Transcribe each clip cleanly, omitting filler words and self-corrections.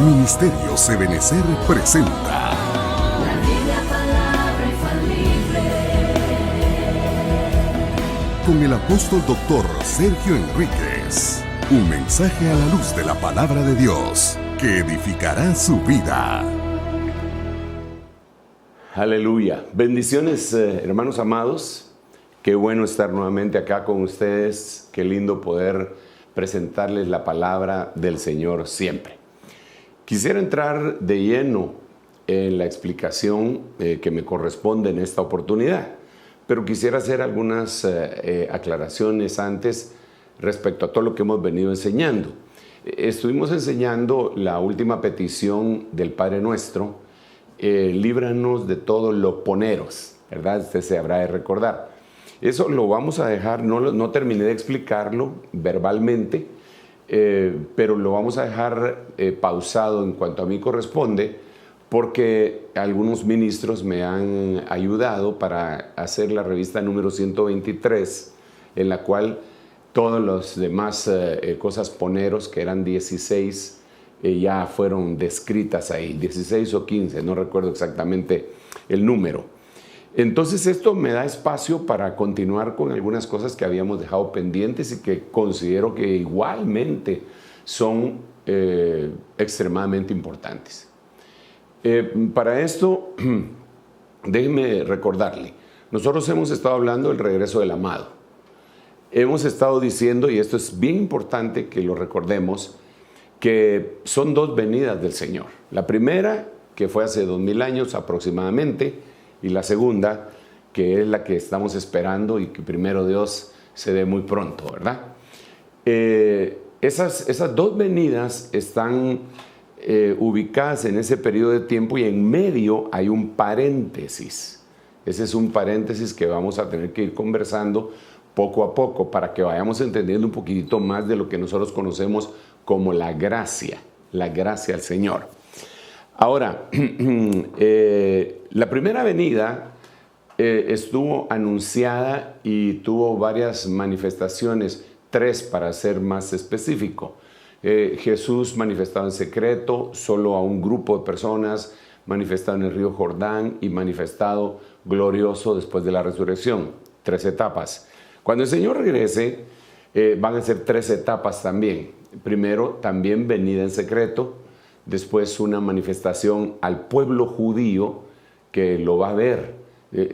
Ministerios Ebenecer presenta La Biblia, palabra infalible. con el apóstol doctor Sergio Enríquez. Un mensaje a la luz de la palabra de Dios que edificará su vida. Aleluya. Bendiciones, hermanos amados. Qué bueno estar nuevamente acá con ustedes. Qué lindo poder presentarles la palabra del Señor siempre. Quisiera entrar de lleno en la explicación que me corresponde en esta oportunidad, pero quisiera hacer algunas aclaraciones antes respecto a todo lo que hemos venido enseñando. Estuvimos enseñando la última petición del Padre Nuestro, líbranos de todos los poneros, ¿verdad? Usted se habrá de recordar. Eso lo vamos a dejar, no terminé de explicarlo verbalmente, pero lo vamos a dejar pausado en cuanto a mí corresponde, porque algunos ministros me han ayudado para hacer la revista número 123, en la cual todas las demás cosas poneros, que eran 16, ya fueron descritas ahí, 16 o 15, no recuerdo exactamente el número. Entonces esto me da espacio para continuar con algunas cosas que habíamos dejado pendientes y que considero que igualmente son extremadamente importantes. Para esto, déjenme recordarle, nosotros hemos estado hablando del regreso del amado. Hemos estado diciendo, y esto es bien importante que lo recordemos, que son dos venidas del Señor. La primera, que fue hace 2000 años aproximadamente, y la segunda, que es la que estamos esperando y que primero Dios se dé muy pronto, ¿verdad? Esas dos venidas están ubicadas en ese periodo de tiempo y en medio hay un paréntesis. Ese es un paréntesis que vamos a tener que ir conversando poco a poco para que vayamos entendiendo un poquitito más de lo que nosotros conocemos como la gracia al Señor. Ahora, la primera venida estuvo anunciada y tuvo varias manifestaciones, 3 para ser más específico. Jesús manifestado en secreto, solo a un grupo de personas, manifestado en el río Jordán y manifestado glorioso después de la resurrección. 3 etapas. Cuando el Señor regrese, van a ser 3 etapas también. Primero, también venida en secreto. Después una manifestación al pueblo judío que lo va a ver,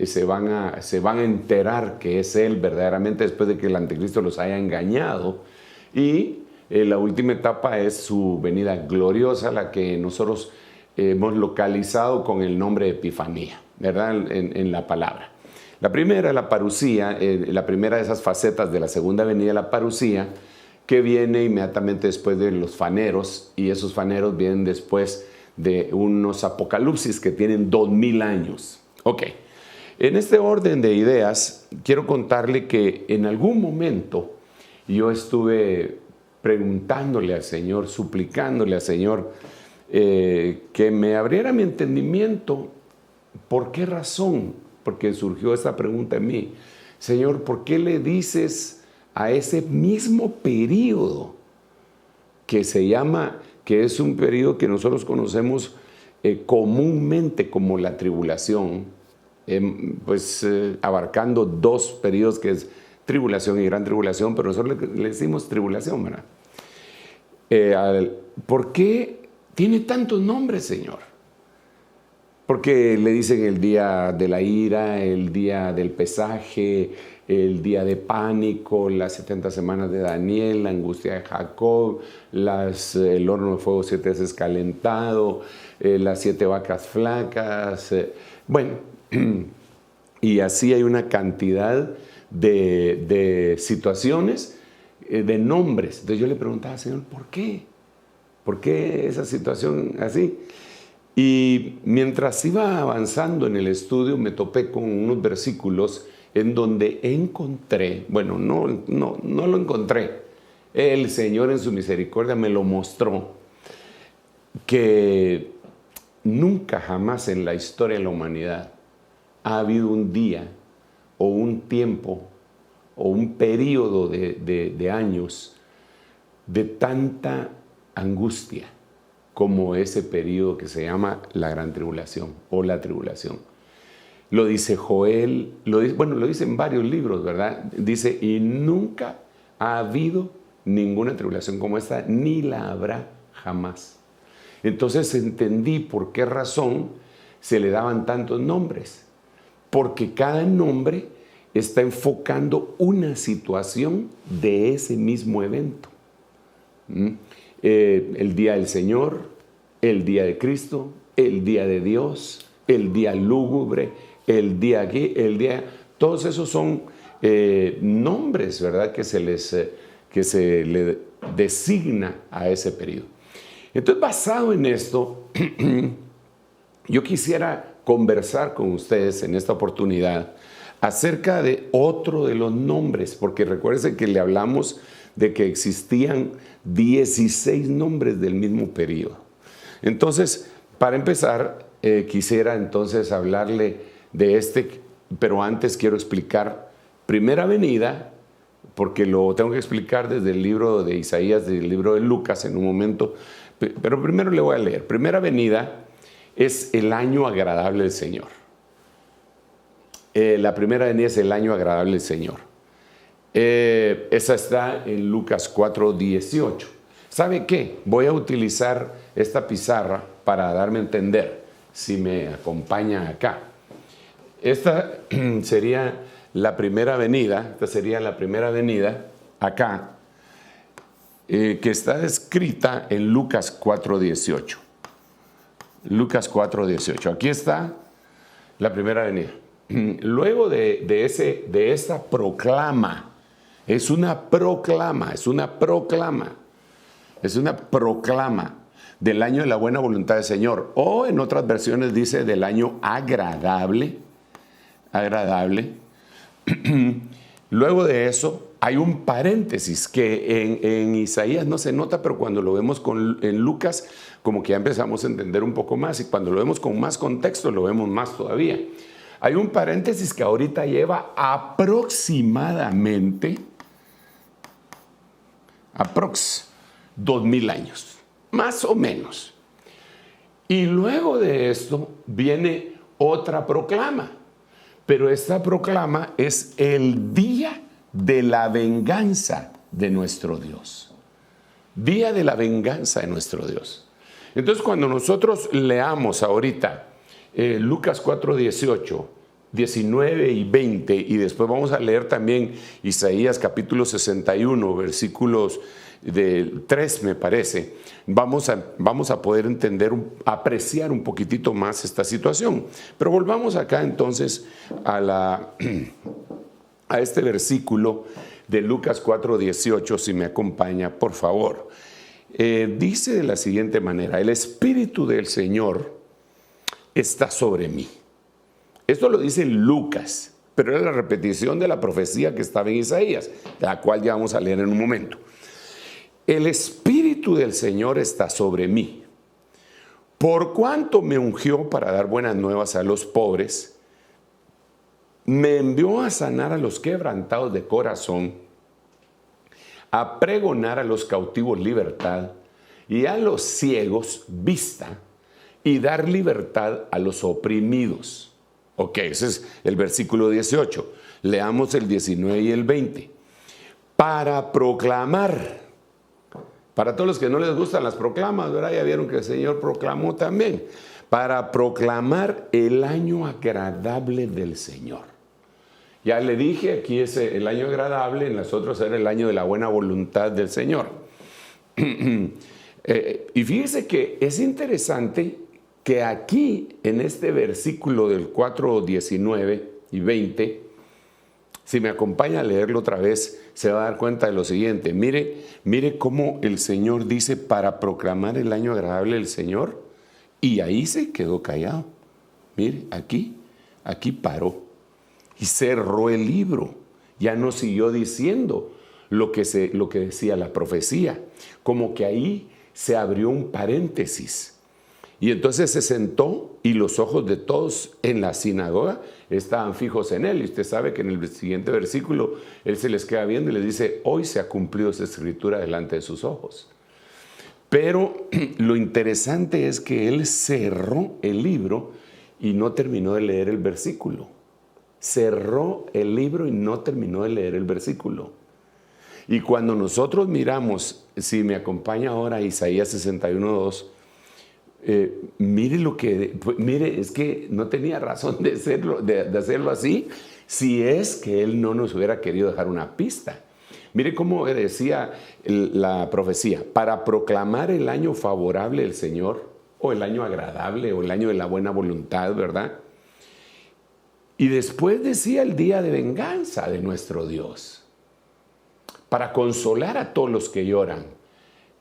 se van a enterar que es Él verdaderamente después de que el anticristo los haya engañado. Y la última etapa es su venida gloriosa, la que nosotros hemos localizado con el nombre de Epifanía, ¿verdad? En la palabra. La primera, la parusía, la primera de esas facetas de la segunda venida, la parusía, que viene inmediatamente después de los faneros, y esos faneros vienen después de unos apocalipsis que tienen 2000 años. Ok, en este orden de ideas, quiero contarle que en algún momento yo estuve preguntándole al Señor, suplicándole al Señor que me abriera mi entendimiento. ¿Por qué razón? Porque surgió esta pregunta en mí. Señor, ¿por qué le dices a ese mismo periodo que se llama, que es un periodo que nosotros conocemos comúnmente como la tribulación, abarcando 2 periodos que es tribulación y gran tribulación, pero nosotros le decimos tribulación, ¿verdad? ¿Por qué tiene tantos nombres, Señor? Porque le dicen el día de la ira, el día del pesaje, el día de pánico, las 70 semanas de Daniel, la angustia de Jacob, el horno de fuego 7 veces calentado, las 7 vacas flacas. Y así hay una cantidad de situaciones, de nombres. Entonces yo le preguntaba, Señor, ¿por qué? ¿Por qué esa situación así? Y mientras iba avanzando en el estudio, me topé con unos versículos en donde encontré, no lo encontré, el Señor en su misericordia me lo mostró, que nunca jamás en la historia de la humanidad ha habido un día o un tiempo o un periodo de años de tanta angustia como ese periodo que se llama la gran tribulación o la tribulación. Lo dice Joel, lo dice en varios libros, ¿verdad? Dice, y nunca ha habido ninguna tribulación como esta, ni la habrá jamás. Entonces entendí por qué razón se le daban tantos nombres. Porque cada nombre está enfocando una situación de ese mismo evento. El día del Señor, el día de Cristo, el día de Dios, el día lúgubre, el día aquí, el día... Todos esos son nombres, ¿verdad? Que se le designa a ese periodo. Entonces, basado en esto, yo quisiera conversar con ustedes en esta oportunidad acerca de otro de los nombres, porque recuérdense que le hablamos de que existían 16 nombres del mismo periodo. Entonces, para empezar, quisiera entonces hablarle de este, pero antes quiero explicar primera venida, porque lo tengo que explicar desde el libro de Isaías, del libro de Lucas en un momento, pero primero le voy a leer. Primera venida es el año agradable del Señor. La primera venida es el año agradable del Señor. Esa está en Lucas 4:18. ¿Sabe qué? Voy a utilizar esta pizarra para darme a entender, si me acompaña acá. Esta sería la primera venida, acá, que está escrita en Lucas 4:18. Lucas 4:18. Aquí está la primera venida. Luego de esta proclama, es una proclama del año de la buena voluntad del Señor, o en otras versiones dice del año agradable. Luego de eso hay un paréntesis que en Isaías no se nota, pero cuando lo vemos en Lucas, como que ya empezamos a entender un poco más, y cuando lo vemos con más contexto, lo vemos más todavía. Hay un paréntesis que ahorita lleva aproximadamente 2000 años, más o menos. Y luego de esto viene otra proclama, pero esta proclama es el día de la venganza de nuestro Dios. Día de la venganza de nuestro Dios. Entonces, cuando nosotros leamos ahorita Lucas 4:18, 19 y 20, y después vamos a leer también Isaías capítulo 61, versículos del 3, me parece, vamos a poder entender, apreciar un poquitito más esta situación. Pero volvamos acá entonces a este versículo de Lucas 4:18, si me acompaña, por favor. Dice de la siguiente manera: el Espíritu del Señor está sobre mí. Esto lo dice Lucas, pero es la repetición de la profecía que estaba en Isaías, la cual ya vamos a leer en un momento. El Espíritu del Señor está sobre mí, por cuanto me ungió para dar buenas nuevas a los pobres, me envió a sanar a los quebrantados de corazón, a pregonar a los cautivos libertad y a los ciegos vista, y dar libertad a los oprimidos. Ok, ese es el versículo 18. Leamos el 19 y el 20. Para proclamar, para todos los que no les gustan las proclamas, ¿verdad? Ya vieron que el Señor proclamó también. Para proclamar el año agradable del Señor. Ya le dije, aquí es el año agradable, en las otras era el año de la buena voluntad del Señor. Y fíjese que es interesante que aquí, en este versículo del 4, 19 y 20, si me acompaña a leerlo otra vez, se va a dar cuenta de lo siguiente. Mire cómo el Señor dice para proclamar el año agradable del Señor, y ahí se quedó callado. Mire, aquí paró y cerró el libro. Ya no siguió diciendo lo que decía la profecía, como que ahí se abrió un paréntesis. Y entonces se sentó y los ojos de todos en la sinagoga estaban fijos en él. Y usted sabe que en el siguiente versículo él se les queda viendo y les dice: hoy se ha cumplido esa escritura delante de sus ojos. Pero lo interesante es que él cerró el libro y no terminó de leer el versículo. Cerró el libro y no terminó de leer el versículo. Y cuando nosotros miramos, si me acompaña ahora a Isaías 61:2, mire, es que no tenía razón de hacerlo así, si es que él no nos hubiera querido dejar una pista. Mire cómo decía la profecía: para proclamar el año favorable del Señor, o el año agradable, o el año de la buena voluntad, ¿verdad? Y después decía el día de venganza de nuestro Dios, para consolar a todos los que lloran.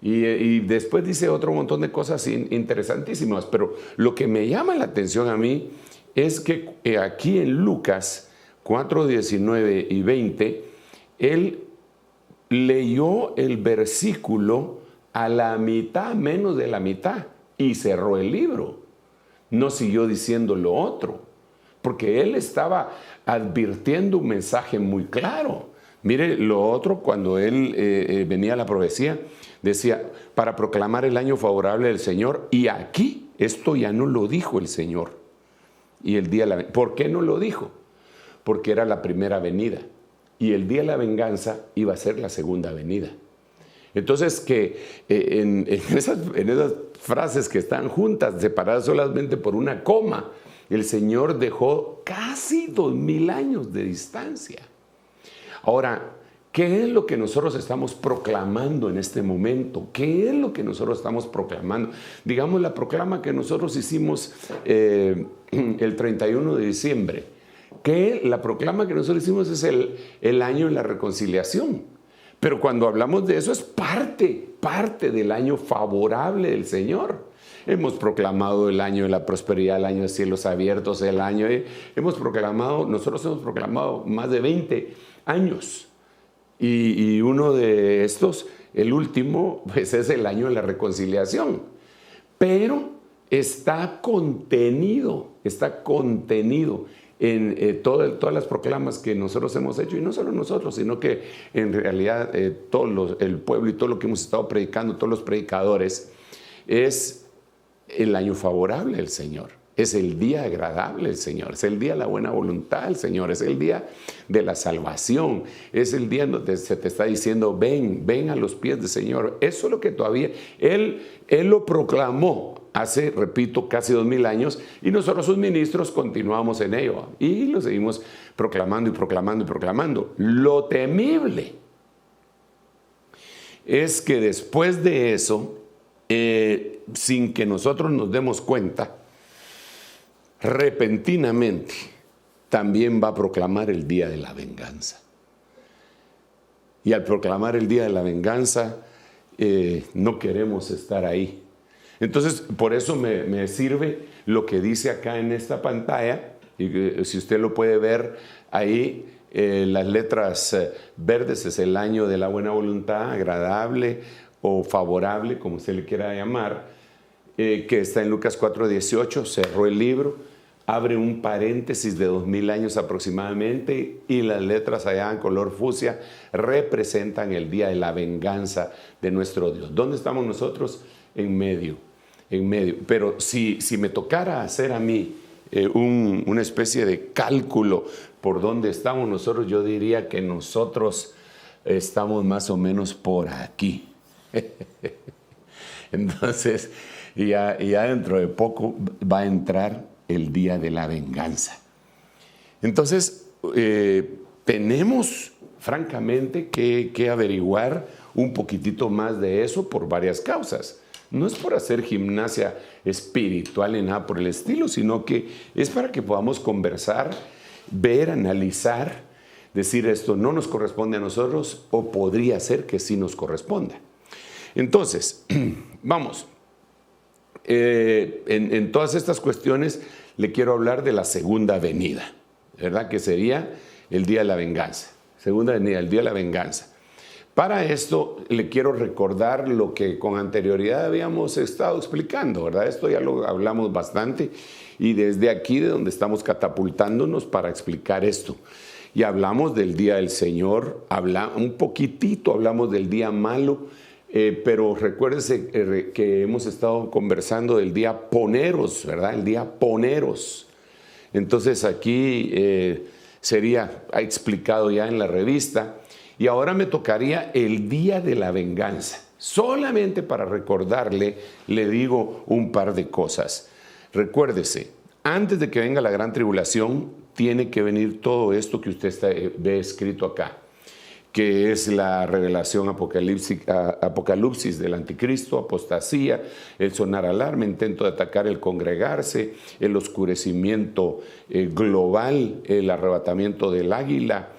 Y después dice otro montón de cosas interesantísimas, pero lo que me llama la atención a mí es que aquí en Lucas 4:19 y 20, él leyó el versículo a la mitad, menos de la mitad, y cerró el libro. No siguió diciendo lo otro, porque él estaba advirtiendo un mensaje muy claro. Mire lo otro, cuando él venía a la profecía, decía, para proclamar el año favorable del Señor, y aquí esto ya no lo dijo el Señor. Y el día de ¿por qué no lo dijo? Porque era la primera venida, y el día de la venganza iba a ser la segunda venida. Entonces, que en esas frases que están juntas, separadas solamente por una coma, el Señor dejó casi 2000 años de distancia. Ahora, ¿qué es lo que nosotros estamos proclamando en este momento? ¿Qué es lo que nosotros estamos proclamando? Digamos, la proclama que nosotros hicimos el 31 de diciembre. La proclama que nosotros hicimos es el año de la reconciliación. Pero cuando hablamos de eso es parte del año favorable del Señor. Hemos proclamado el año de la prosperidad, el año de cielos abiertos, nosotros hemos proclamado más de 20 años. Y uno de estos, el último, pues es el año de la reconciliación. Pero está contenido en todas las proclamas que nosotros hemos hecho, y no solo nosotros, sino que en realidad el pueblo y todo lo que hemos estado predicando, todos los predicadores, es el año favorable del Señor, es el día agradable del Señor, es el día de la buena voluntad del Señor, es el día de la salvación, es el día donde se te está diciendo, ven a los pies del Señor. Eso es lo que todavía Él lo proclamó hace, repito, casi 2000 años, y nosotros sus ministros continuamos en ello y lo seguimos proclamando y proclamando y proclamando. Lo temible es que después de eso, sin que nosotros nos demos cuenta, repentinamente también va a proclamar el día de la venganza. Y al proclamar el día de la venganza, no queremos estar ahí. Entonces, por eso me sirve lo que dice acá en esta pantalla, y si usted lo puede ver ahí, las letras verdes es el año de la buena voluntad, agradable o favorable, como usted le quiera llamar, que está en Lucas 4:18, cerró el libro, abre un paréntesis de 2000 años aproximadamente, y las letras allá en color fucsia representan el día de la venganza de nuestro Dios. ¿Dónde estamos nosotros? En medio. Pero si me tocara hacer a mí una especie de cálculo por dónde estamos nosotros, yo diría que nosotros estamos más o menos por aquí. Entonces, ya dentro de poco va a entrar el día de la venganza. Entonces, tenemos francamente que averiguar un poquitito más de eso por varias causas. No es por hacer gimnasia espiritual ni nada por el estilo, sino que es para que podamos conversar, ver, analizar, decir esto no nos corresponde a nosotros o podría ser que sí nos corresponda. Entonces, vamos, en todas estas cuestiones le quiero hablar de la segunda venida, ¿verdad? Que sería el día de la venganza, segunda venida, el día de la venganza. Para esto le quiero recordar lo que con anterioridad habíamos estado explicando, ¿verdad? Esto ya lo hablamos bastante y desde aquí de donde estamos catapultándonos para explicar esto. Y hablamos del día del Señor, un poquitito hablamos del día malo, Pero recuérdese que hemos estado conversando del día poneros, ¿verdad? El día poneros. Entonces aquí ha explicado ya en la revista. Y ahora me tocaría el día de la venganza. Solamente para recordarle, le digo un par de cosas. Recuérdese, antes de que venga la gran tribulación, tiene que venir todo esto que usted ve escrito acá, que es la revelación apocalipsis del anticristo, apostasía, el sonar alarma, intento de atacar el congregarse, el oscurecimiento global, el arrebatamiento del águila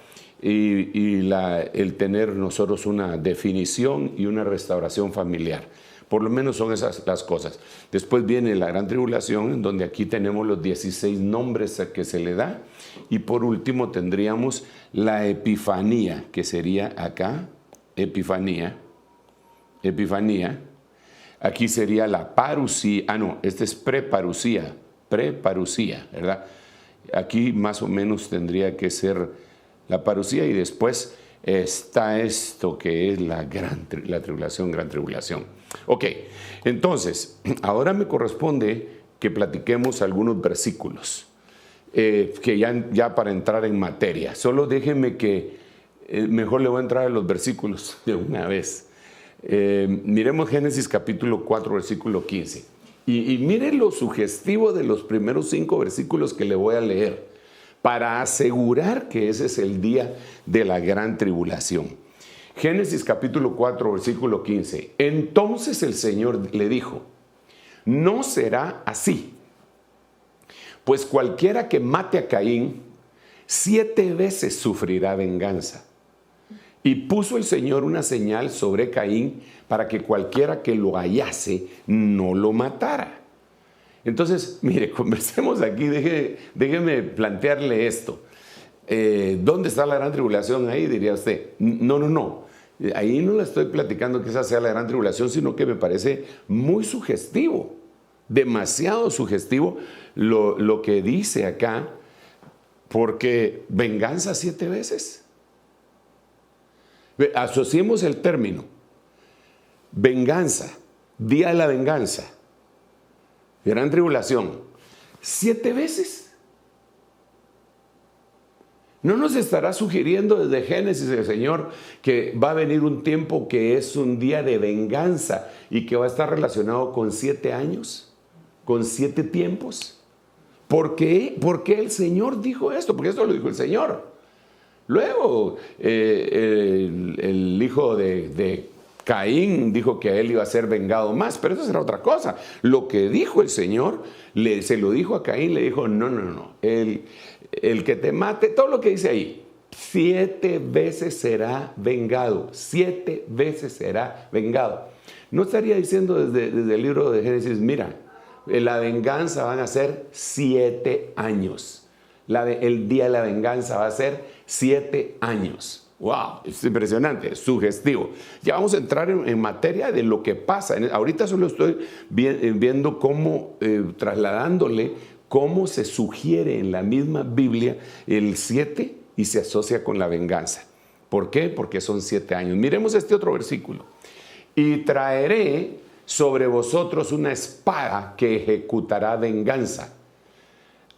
y el tener nosotros una definición y una restauración familiar. Por lo menos son esas las cosas. Después viene la gran tribulación, en donde aquí tenemos los 16 nombres que se le da. Y por último tendríamos la epifanía, que sería acá, epifanía. Aquí sería la parusía, este es preparusía, ¿verdad? Aquí más o menos tendría que ser la parusía y después está esto que es la tribulación, gran tribulación. Ok, entonces, ahora me corresponde que platiquemos algunos versículos, que ya para entrar en materia. Solo déjenme que mejor le voy a entrar a los versículos de una vez. Miremos Génesis capítulo 4, versículo 15. Y mire lo sugestivo de los primeros 5 versículos que le voy a leer, para asegurar que ese es el día de la gran tribulación. Génesis capítulo 4, versículo 15. Entonces el Señor le dijo, no será así, pues cualquiera que mate a Caín, 7 veces sufrirá venganza. Y puso el Señor una señal sobre Caín para que cualquiera que lo hallase no lo matara. Entonces, mire, conversemos aquí, déjeme plantearle esto. ¿Dónde está la gran tribulación ahí? Diría usted. No. Ahí no le estoy platicando que esa sea la gran tribulación, sino que me parece muy sugestivo, demasiado sugestivo lo que dice acá, porque venganza 7 veces. Asociemos el término, venganza, día de la venganza, gran tribulación, 7 veces. ¿No nos estará sugiriendo desde Génesis el Señor que va a venir un tiempo que es un día de venganza y que va a estar relacionado con 7 años, con 7 tiempos? ¿Por qué? ¿Por qué el Señor dijo esto? Porque esto lo dijo el Señor. Luego, el hijo de Caín dijo que a él iba a ser vengado más, pero eso será otra cosa. Lo que dijo el Señor, se lo dijo a Caín, le dijo, no. El que te mate, todo lo que dice ahí, 7 veces será vengado. 7 veces será vengado. No estaría diciendo desde el libro de Génesis, mira, la venganza van a ser 7 años. El día de la venganza va a ser 7 años. ¡Wow! Es impresionante, sugestivo. Ya vamos a entrar en materia de lo que pasa. Ahorita solo estoy viendo cómo, trasladándole cómo se sugiere en la misma Biblia el 7 y se asocia con la venganza. ¿Por qué? Porque son 7 años. Miremos este otro versículo. Y traeré sobre vosotros una espada que ejecutará venganza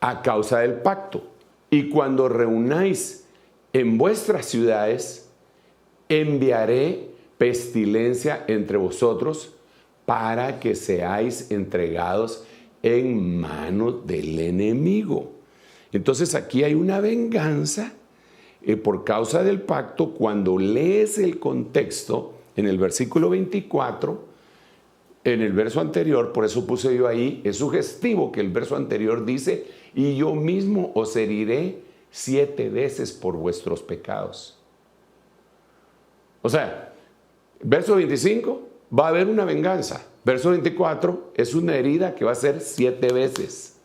a causa del pacto. Y cuando reunáis en vuestras ciudades, enviaré pestilencia entre vosotros para que seáis entregados en manos del enemigo. Entonces aquí hay una venganza por causa del pacto. Cuando lees el contexto en el versículo 24, en el verso anterior, por eso puse yo ahí, es sugestivo que el verso anterior dice, y yo mismo os heriré 7 veces por vuestros pecados. O sea, verso 25, va a haber una venganza. Verso 24 es una herida que va a ser 7 veces.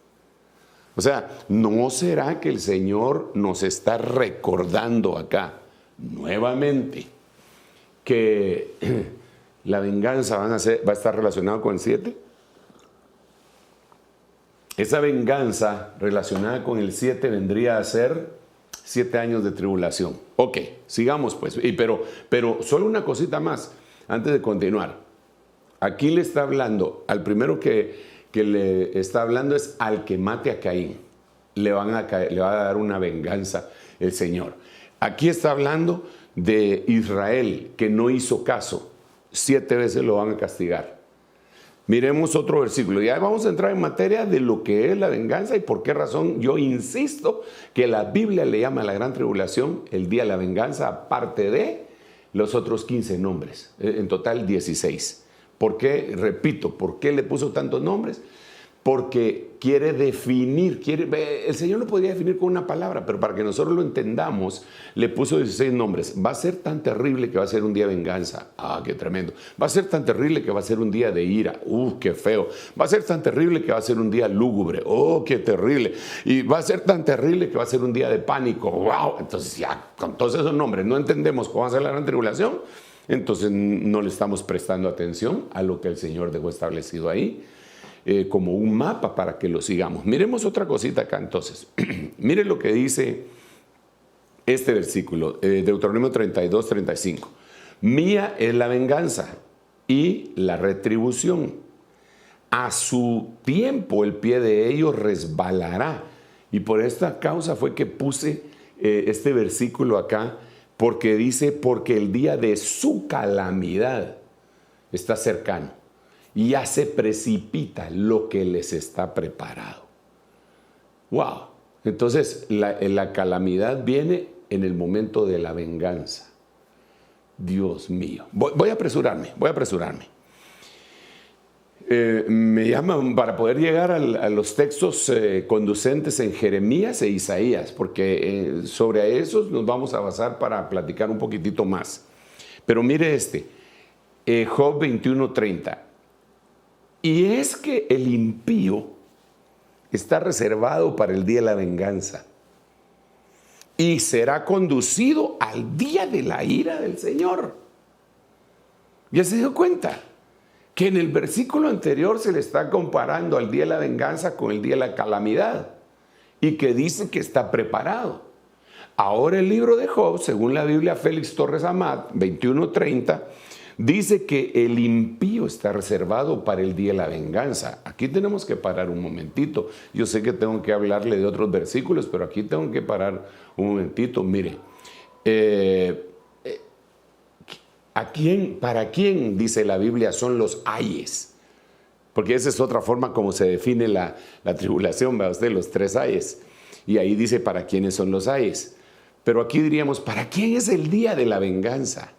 O sea, ¿no será que el Señor nos está recordando acá nuevamente que la venganza va a estar relacionada con el 7? Esa venganza relacionada con el 7 vendría a ser 7 años de tribulación. Ok, sigamos pues. Pero solo una cosita más. antes de continuar. Aquí le está hablando, al primero que le está hablando es al que mate a Caín. Le va a dar una venganza el Señor. Aquí está hablando de Israel, que no hizo caso. 7 veces lo van a castigar. Miremos otro versículo. Ya vamos a entrar en materia de lo que es la venganza y por qué razón yo insisto que la Biblia le llama a la gran tribulación el día de la venganza, aparte de los otros 15 nombres. En total 16. ¿Por qué? Repito, ¿por qué le puso tantos nombres? Porque quiere definir, el Señor lo podría definir con una palabra, pero para que nosotros lo entendamos, le puso 16 nombres. Va a ser tan terrible que va a ser un día de venganza. ¡Ah, qué tremendo! Va a ser tan terrible que va a ser un día de ira. ¡Qué feo! Va a ser tan terrible que va a ser un día lúgubre. ¡Oh, qué terrible! Y va a ser tan terrible que va a ser un día de pánico. ¡Wow! Entonces ya, con todos esos nombres, no entendemos cómo va a ser la gran tribulación. Entonces no le estamos prestando atención a lo que el Señor dejó establecido ahí. Como un mapa para que lo sigamos. Miremos otra cosita acá entonces. Miren lo que dice este versículo, Deuteronomio 32, 35. Mía es la venganza y la retribución. A su tiempo el pie de ellos resbalará. Y por esta causa fue que puse este versículo acá, porque dice, porque el día de su calamidad está cercano. Y ya se precipita lo que les está preparado. ¡Wow! Entonces, la calamidad viene en el momento de la venganza. Dios mío. Voy a apresurarme. Me llaman para poder llegar a los textos conducentes en Jeremías e Isaías, porque sobre esos nos vamos a basar para platicar un poquitito más. Pero mire Job 21:30. Y es que el impío está reservado para el día de la venganza y será conducido al día de la ira del Señor. ¿Ya se dio cuenta? Que en el versículo anterior se le está comparando al día de la venganza con el día de la calamidad y que dice que está preparado. Ahora el libro de Job, según la Biblia Félix Torres Amat, 21:30, dice que el impío está reservado para el día de la venganza. Aquí tenemos que parar un momentito. Yo sé que tengo que hablarle de otros versículos, pero aquí tengo que parar un momentito. Mire, ¿para quién, dice la Biblia, son los ayes? Porque esa es otra forma como se define la tribulación, ¿verdad usted? Los 3 ayes. Y ahí dice para quiénes son los ayes. Pero aquí diríamos, ¿para quién es el día de la venganza?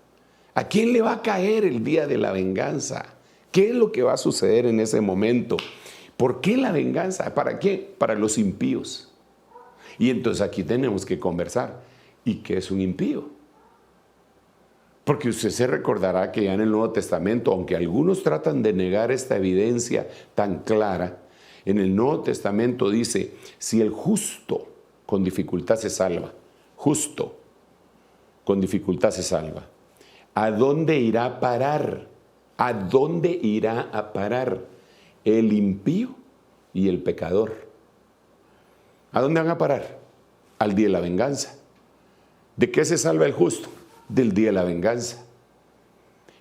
¿A quién le va a caer el día de la venganza? ¿Qué es lo que va a suceder en ese momento? ¿Por qué la venganza? ¿Para qué? Para los impíos. Y entonces aquí tenemos que conversar. ¿Y qué es un impío? Porque usted se recordará que ya en el Nuevo Testamento, aunque algunos tratan de negar esta evidencia tan clara, en el Nuevo Testamento dice, si el justo con dificultad se salva, justo con dificultad se salva, ¿a dónde irá a parar? ¿A dónde irá a parar el impío y el pecador? ¿A dónde van a parar? Al día de la venganza. ¿De qué se salva el justo? Del día de la venganza.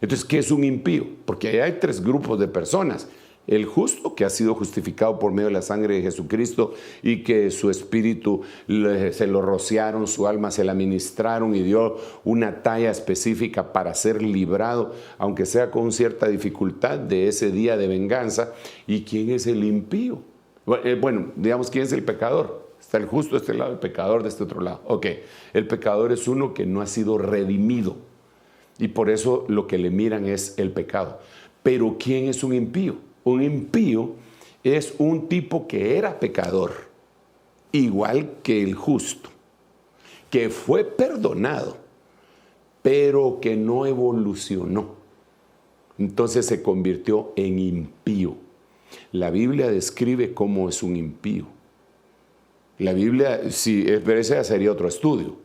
Entonces, ¿qué es un impío? Porque ahí hay 3 grupos de personas. El justo, que ha sido justificado por medio de la sangre de Jesucristo y que su espíritu se lo rociaron, su alma se la ministraron y dio una talla específica para ser librado, aunque sea con cierta dificultad, de ese día de venganza. ¿Y quién es el impío? Bueno, digamos, ¿quién es el pecador? Está el justo de este lado, el pecador de este otro lado. Ok, el pecador es uno que no ha sido redimido y por eso lo que le miran es el pecado. Pero ¿quién es un impío? Un impío es un tipo que era pecador, igual que el justo, que fue perdonado, pero que no evolucionó. Entonces se convirtió en impío. La Biblia describe cómo es un impío. La Biblia, pero ese sería otro estudio.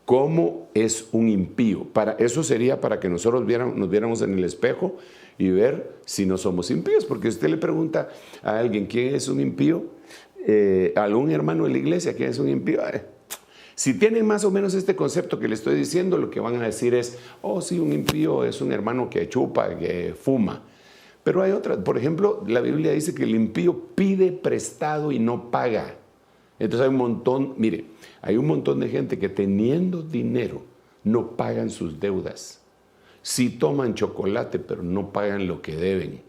¿Cómo es un impío? Eso sería para que nosotros nos viéramos en el espejo y ver si no somos impíos. Porque si usted le pregunta a alguien quién es un impío, a algún hermano de la iglesia quién es un impío, Si tienen más o menos este concepto que les estoy diciendo, lo que van a decir es, oh sí, un impío es un hermano que chupa, que fuma. Pero hay otras, por ejemplo, la Biblia dice que el impío pide prestado y no paga. Entonces hay un montón de gente que teniendo dinero no pagan sus deudas. Sí toman chocolate, pero no pagan lo que deben.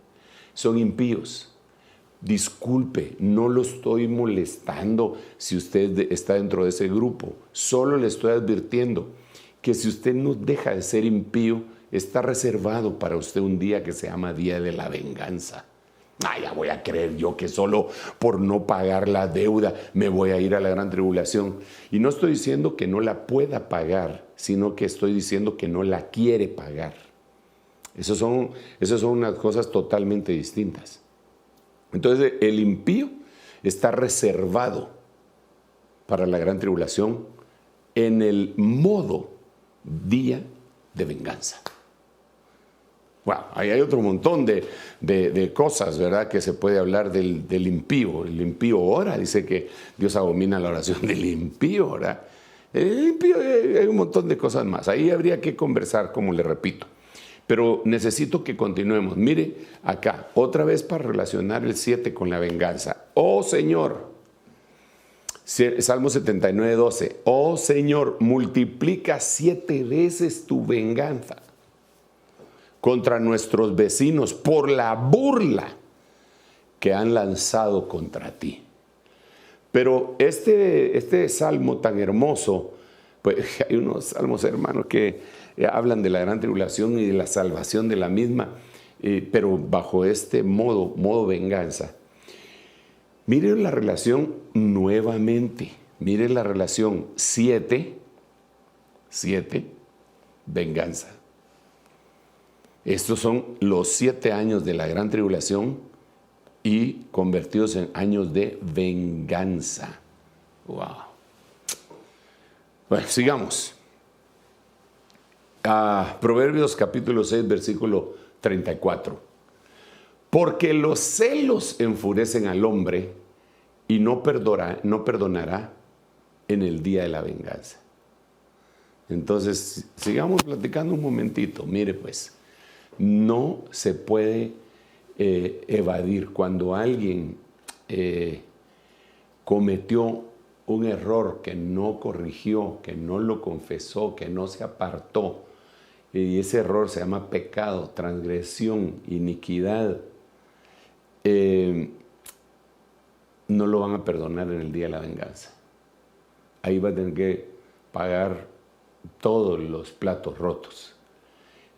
Son impíos. Disculpe, no lo estoy molestando si usted está dentro de ese grupo. Solo le estoy advirtiendo que si usted no deja de ser impío, está reservado para usted un día que se llama Día de la Venganza. Ya voy a creer yo que solo por no pagar la deuda me voy a ir a la gran tribulación. Y no estoy diciendo que no la pueda pagar, sino que estoy diciendo que no la quiere pagar. Esas son unas cosas totalmente distintas. Entonces, el impío está reservado para la gran tribulación en el modo día de venganza. Bueno, ahí hay otro montón de cosas, ¿verdad?, que se puede hablar del impío. El impío ora, dice que Dios abomina la oración del impío, ¿verdad? El impío, hay un montón de cosas más. Ahí habría que conversar, como le repito. Pero necesito que continuemos. Mire acá, otra vez para relacionar el 7 con la venganza. Oh Señor, Salmo 79, 12. Oh Señor, multiplica 7 veces tu venganza contra nuestros vecinos por la burla que han lanzado contra ti. Pero este salmo tan hermoso, pues hay unos salmos, hermanos, que hablan de la gran tribulación y de la salvación de la misma, pero bajo este modo venganza. Miren la relación nuevamente, miren la relación 7, venganza. Estos son los 7 años de la gran tribulación y convertidos en años de venganza. Wow. Bueno, sigamos. Proverbios capítulo 6, versículo 34. Porque los celos enfurecen al hombre y no perdonará en el día de la venganza. Entonces, sigamos platicando un momentito. Mire pues, no se puede evadir cuando alguien cometió un error que no corrigió, que no lo confesó, que no se apartó. Y ese error se llama pecado, transgresión, iniquidad. No lo van a perdonar en el día de la venganza. Ahí va a tener que pagar todos los platos rotos.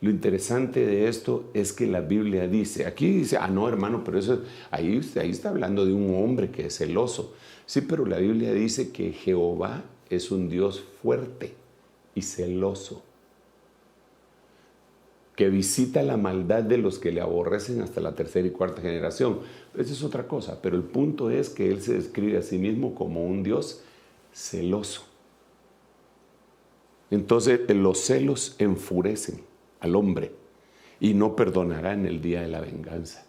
Lo interesante de esto es que la Biblia dice, aquí dice, no hermano, pero eso ahí está hablando de un hombre que es celoso. Sí, pero la Biblia dice que Jehová es un Dios fuerte y celoso, que visita la maldad de los que le aborrecen hasta la 3ª y 4ª generación. Esa es otra cosa, pero el punto es que Él se describe a sí mismo como un Dios celoso. Entonces, los celos enfurecen al hombre y no perdonará en el día de la venganza.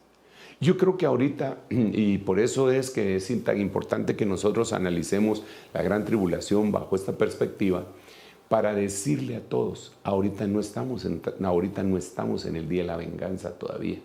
Yo creo que ahorita, y por eso es que es tan importante que nosotros analicemos la gran tribulación bajo esta perspectiva, para decirle a todos, ahorita no estamos en el día de la venganza todavía.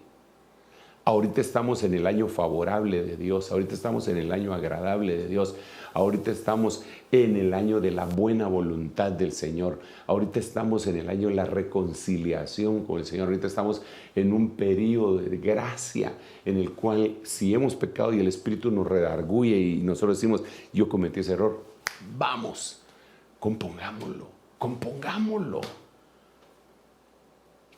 Ahorita estamos en el año favorable de Dios, ahorita estamos en el año agradable de Dios, ahorita estamos en el año de la buena voluntad del Señor, ahorita estamos en el año de la reconciliación con el Señor, ahorita estamos en un periodo de gracia en el cual si hemos pecado y el Espíritu nos redarguye y nosotros decimos, yo cometí ese error, vamos, compongámoslo.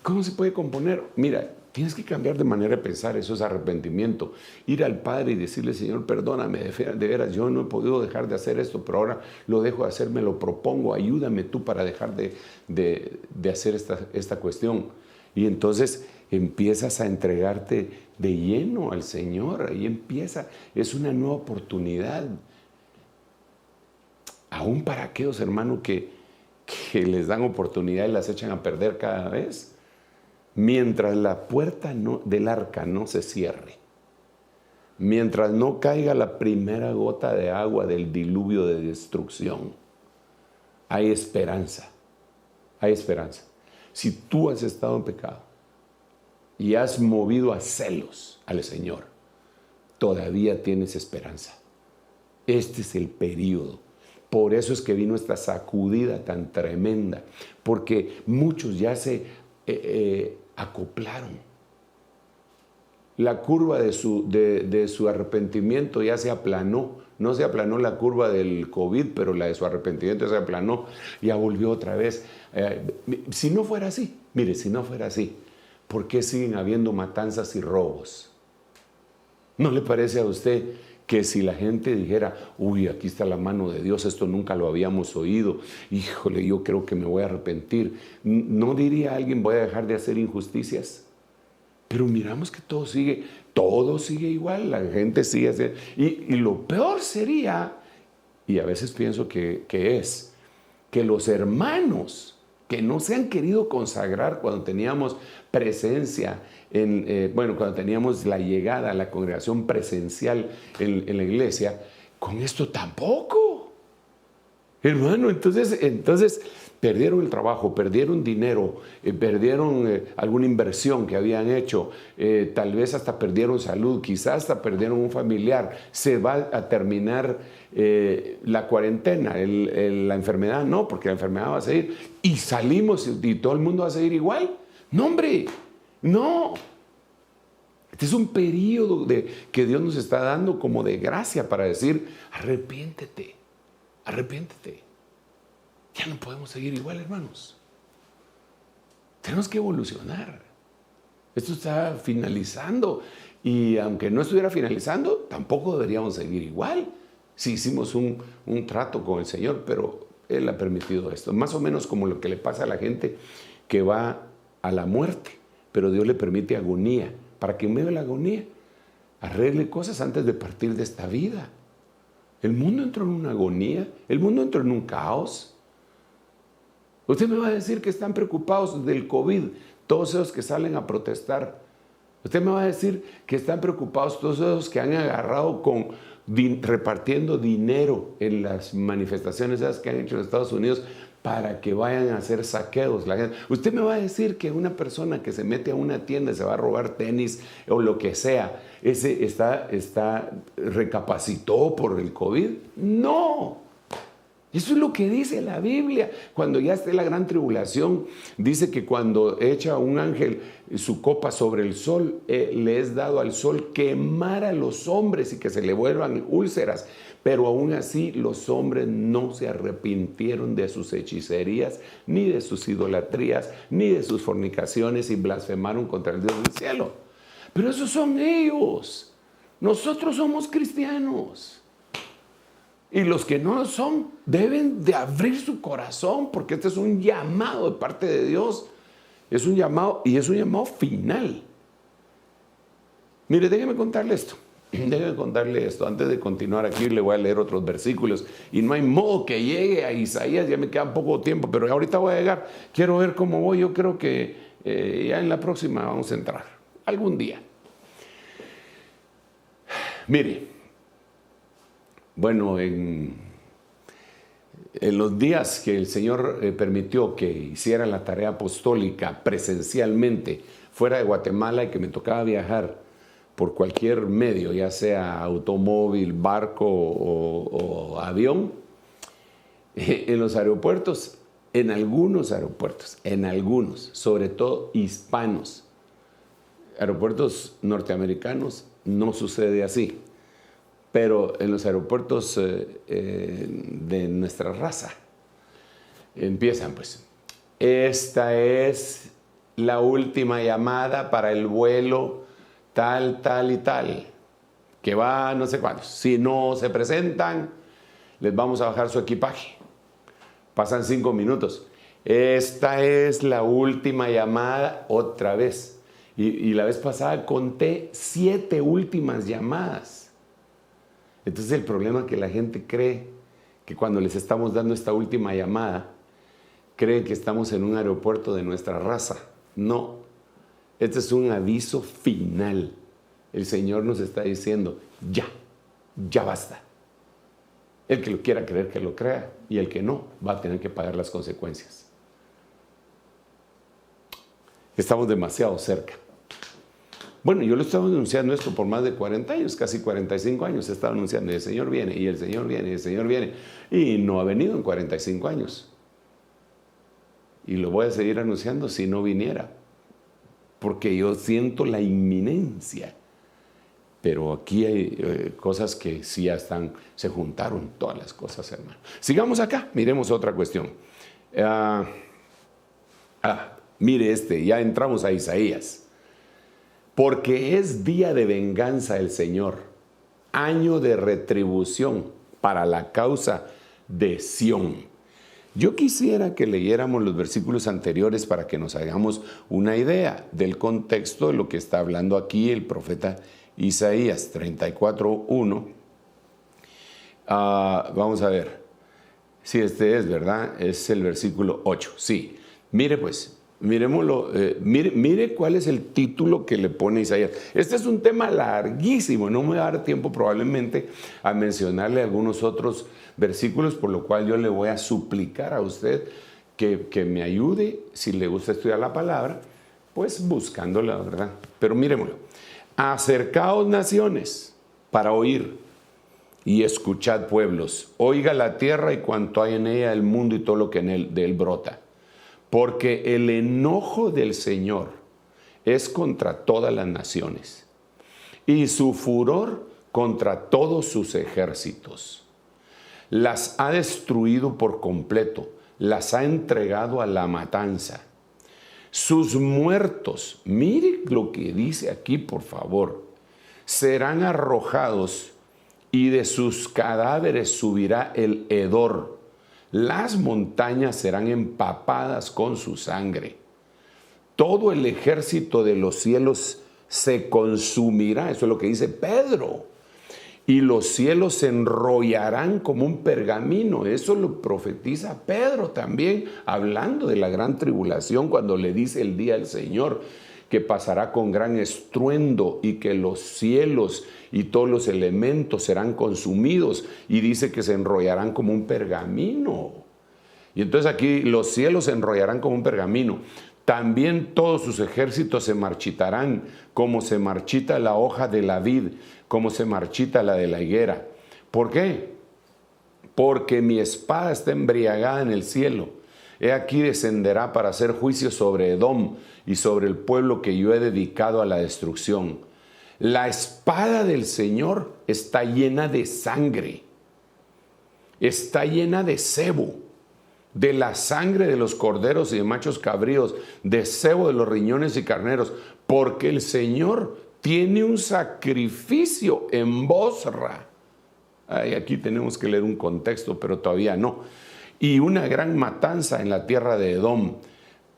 ¿Cómo se puede componer? Mira, tienes que cambiar de manera de pensar, eso es arrepentimiento. Ir al Padre y decirle, Señor, perdóname, de veras, yo no he podido dejar de hacer esto, pero ahora lo dejo de hacer, me lo propongo, ayúdame tú para dejar de hacer esta cuestión. Y entonces empiezas a entregarte de lleno al Señor, ahí empieza, es una nueva oportunidad. Aún para aquellos hermanos que les dan oportunidad y las echan a perder cada vez, mientras la puerta del arca no se cierre, mientras no caiga la primera gota de agua del diluvio de destrucción, hay esperanza. Hay esperanza. Si tú has estado en pecado y has movido a celos al Señor, todavía tienes esperanza. Este es el periodo. Por eso es que vino esta sacudida tan tremenda, porque muchos ya se acoplaron. La curva de su arrepentimiento ya se aplanó. No se aplanó la curva del COVID, pero la de su arrepentimiento se aplanó. Ya volvió otra vez. Si no fuera así, mire, si no fuera así, ¿por qué siguen habiendo matanzas y robos? ¿No le parece a usted que si la gente dijera, uy, aquí está la mano de Dios, esto nunca lo habíamos oído, híjole, yo creo que me voy a arrepentir, ¿no diría alguien, voy a dejar de hacer injusticias? Pero miramos que todo sigue igual, la gente sigue haciendo, y lo peor sería, y a veces pienso que los hermanos que no se han querido consagrar cuando teníamos presencia, cuando teníamos la llegada a la congregación presencial en la iglesia, con esto tampoco. Hermano, entonces perdieron el trabajo, perdieron dinero, perdieron alguna inversión que habían hecho, tal vez hasta perdieron salud, quizás hasta perdieron un familiar. Se va a terminar la cuarentena, la enfermedad no, porque la enfermedad va a seguir. Y salimos y todo el mundo va a seguir igual. No, hombre, no. Este es un periodo que Dios nos está dando como de gracia para decir, arrepiéntete. Ya no podemos seguir igual, hermanos. Tenemos que evolucionar. Esto está finalizando. Y aunque no estuviera finalizando, tampoco deberíamos seguir igual. Sí hicimos un trato con el Señor, pero Él ha permitido esto. Más o menos como lo que le pasa a la gente que va a la muerte, pero Dios le permite agonía, para que en medio de la agonía arregle cosas antes de partir de esta vida. El mundo entró en una agonía, el mundo entró en un caos. Usted me va a decir que están preocupados del COVID, todos esos que salen a protestar. Usted me va a decir que están preocupados todos esos que han agarrado repartiendo dinero en las manifestaciones esas que han hecho en Estados Unidos para que vayan a hacer saqueos. Usted me va a decir que una persona que se mete a una tienda se va a robar tenis o lo que sea, ese recapacitó por el COVID. No. Eso es lo que dice la Biblia. Cuando ya esté la gran tribulación, dice que cuando echa un ángel su copa sobre el sol, le es dado al sol quemar a los hombres y que se le vuelvan úlceras. Pero aún así los hombres no se arrepintieron de sus hechicerías, ni de sus idolatrías, ni de sus fornicaciones y blasfemaron contra el Dios del cielo. Pero esos son ellos. Nosotros somos cristianos. Y los que no lo son deben de abrir su corazón, porque este es un llamado de parte de Dios. Es un llamado, y es un llamado final. Mire, déjeme contarle esto. Antes de continuar aquí le voy a leer otros versículos. Y no hay modo que llegue a Isaías, ya me queda poco tiempo, pero ahorita voy a llegar. Quiero ver cómo voy. Yo creo que ya en la próxima vamos a entrar. Algún día. Mire. Bueno, en los días que el Señor permitió que hiciera la tarea apostólica presencialmente fuera de Guatemala y que me tocaba viajar por cualquier medio, ya sea automóvil, barco o avión, en los aeropuertos, en algunos, sobre todo hispanos, aeropuertos norteamericanos, no sucede así. Pero en los aeropuertos de nuestra raza empiezan pues, esta es la última llamada para el vuelo tal y tal, que va no sé cuántos. Si no se presentan, les vamos a bajar su equipaje. Pasan 5 minutos. Esta es la última llamada otra vez. Y la vez pasada conté 7 últimas llamadas. Entonces el problema es que la gente cree que cuando les estamos dando esta última llamada, creen que estamos en un aeropuerto de nuestra raza. No, este es un aviso final. El Señor nos está diciendo, ya basta. El que lo quiera creer, que lo crea, y el que no, va a tener que pagar las consecuencias. Estamos demasiado cerca. Bueno, yo lo he estado anunciando esto por más de 40 años, casi 45 años he estado anunciando, y el Señor viene, y el Señor viene, y el Señor viene, y no ha venido en 45 años. Y lo voy a seguir anunciando si no viniera, porque yo siento la inminencia. Pero aquí hay cosas que sí ya están, se juntaron todas las cosas, hermano. Sigamos acá, miremos otra cuestión. Mire ya entramos a Isaías. Porque es día de venganza del Señor, año de retribución para la causa de Sión. Yo quisiera que leyéramos los versículos anteriores para que nos hagamos una idea del contexto de lo que está hablando aquí el profeta Isaías 34:1. Vamos a ver si este es, ¿verdad? Es el versículo 8. Sí, mire pues. Miremoslo, mire cuál es el título que le pone Isaías. Este es un tema larguísimo, no me va a dar tiempo probablemente a mencionarle algunos otros versículos, por lo cual yo le voy a suplicar a usted que me ayude, si le gusta estudiar la palabra, pues buscándola, ¿verdad? Pero miremoslo. Acercaos naciones para oír y escuchad pueblos. Oiga la tierra y cuanto hay en ella, el mundo y todo lo que de él brota. Porque el enojo del Señor es contra todas las naciones y su furor contra todos sus ejércitos. Las ha destruido por completo, las ha entregado a la matanza. Sus muertos, mire lo que dice aquí, por favor, serán arrojados y de sus cadáveres subirá el hedor. Las montañas serán empapadas con su sangre. Todo el ejército de los cielos se consumirá. Eso es lo que dice Pedro. Y los cielos se enrollarán como un pergamino. Eso lo profetiza Pedro también, hablando de la gran tribulación, cuando le dice el día del Señor, que pasará con gran estruendo y que los cielos y todos los elementos serán consumidos, y dice que se enrollarán como un pergamino. Y entonces aquí los cielos se enrollarán como un pergamino. También todos sus ejércitos se marchitarán, como se marchita la hoja de la vid, como se marchita la de la higuera. ¿Por qué? Porque mi espada está embriagada en el cielo. He aquí descenderá para hacer juicio sobre Edom y sobre el pueblo que yo he dedicado a la destrucción. La espada del Señor está llena de sangre, está llena de sebo, de la sangre de los corderos y de machos cabríos, de sebo de los riñones y carneros, porque el Señor tiene un sacrificio en Bosra. Ay, aquí tenemos que leer un contexto, pero todavía no. Y una gran matanza en la tierra de Edom.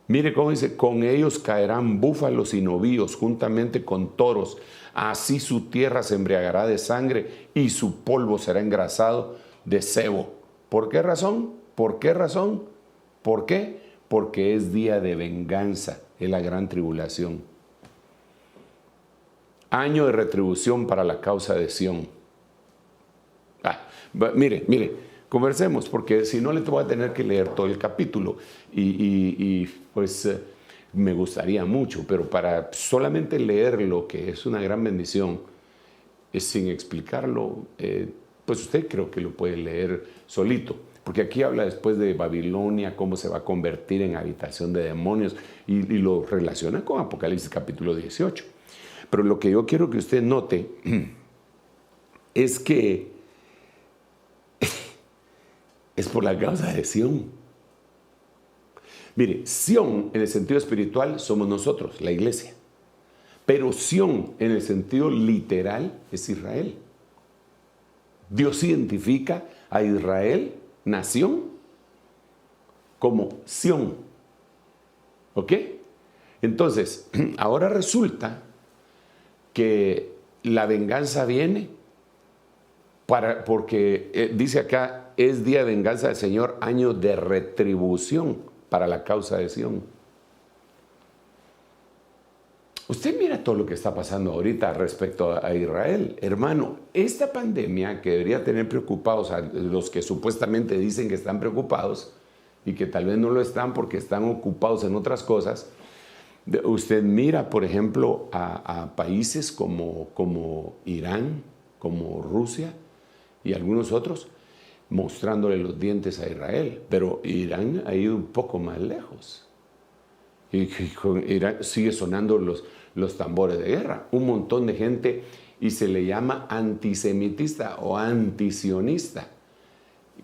Mire cómo dice, con ellos caerán búfalos y novillos juntamente con toros. Así su tierra se embriagará de sangre y su polvo será engrasado de sebo. ¿Por qué razón? ¿Por qué razón? ¿Por qué? Porque es día de venganza, es la gran tribulación. Año de retribución para la causa de Sión. Mire, conversemos, porque si no le voy a tener que leer todo el capítulo y pues me gustaría mucho, pero para solamente leerlo, que es una gran bendición, sin explicarlo, pues usted creo que lo puede leer solito, porque aquí habla después de Babilonia, cómo se va a convertir en habitación de demonios, y lo relaciona con Apocalipsis capítulo 18. Pero lo que yo quiero que usted note es que es por la causa de Sión. Mire, Sión en el sentido espiritual somos nosotros, la iglesia. Pero Sión en el sentido literal es Israel. Dios identifica a Israel, nación, como Sión. ¿Ok? Entonces, ahora resulta que la venganza viene porque dice acá, es día de venganza del Señor, año de retribución para la causa de Sión. Usted mira todo lo que está pasando ahorita respecto a Israel. Hermano, esta pandemia que debería tener preocupados a los que supuestamente dicen que están preocupados y que tal vez no lo están porque están ocupados en otras cosas. Usted mira, por ejemplo, a países como Irán, como Rusia y algunos otros, mostrándole los dientes a Israel. Pero Irán ha ido un poco más lejos. Y con Irán sigue sonando los tambores de guerra. Un montón de gente, y se le llama antisemitista o antisionista,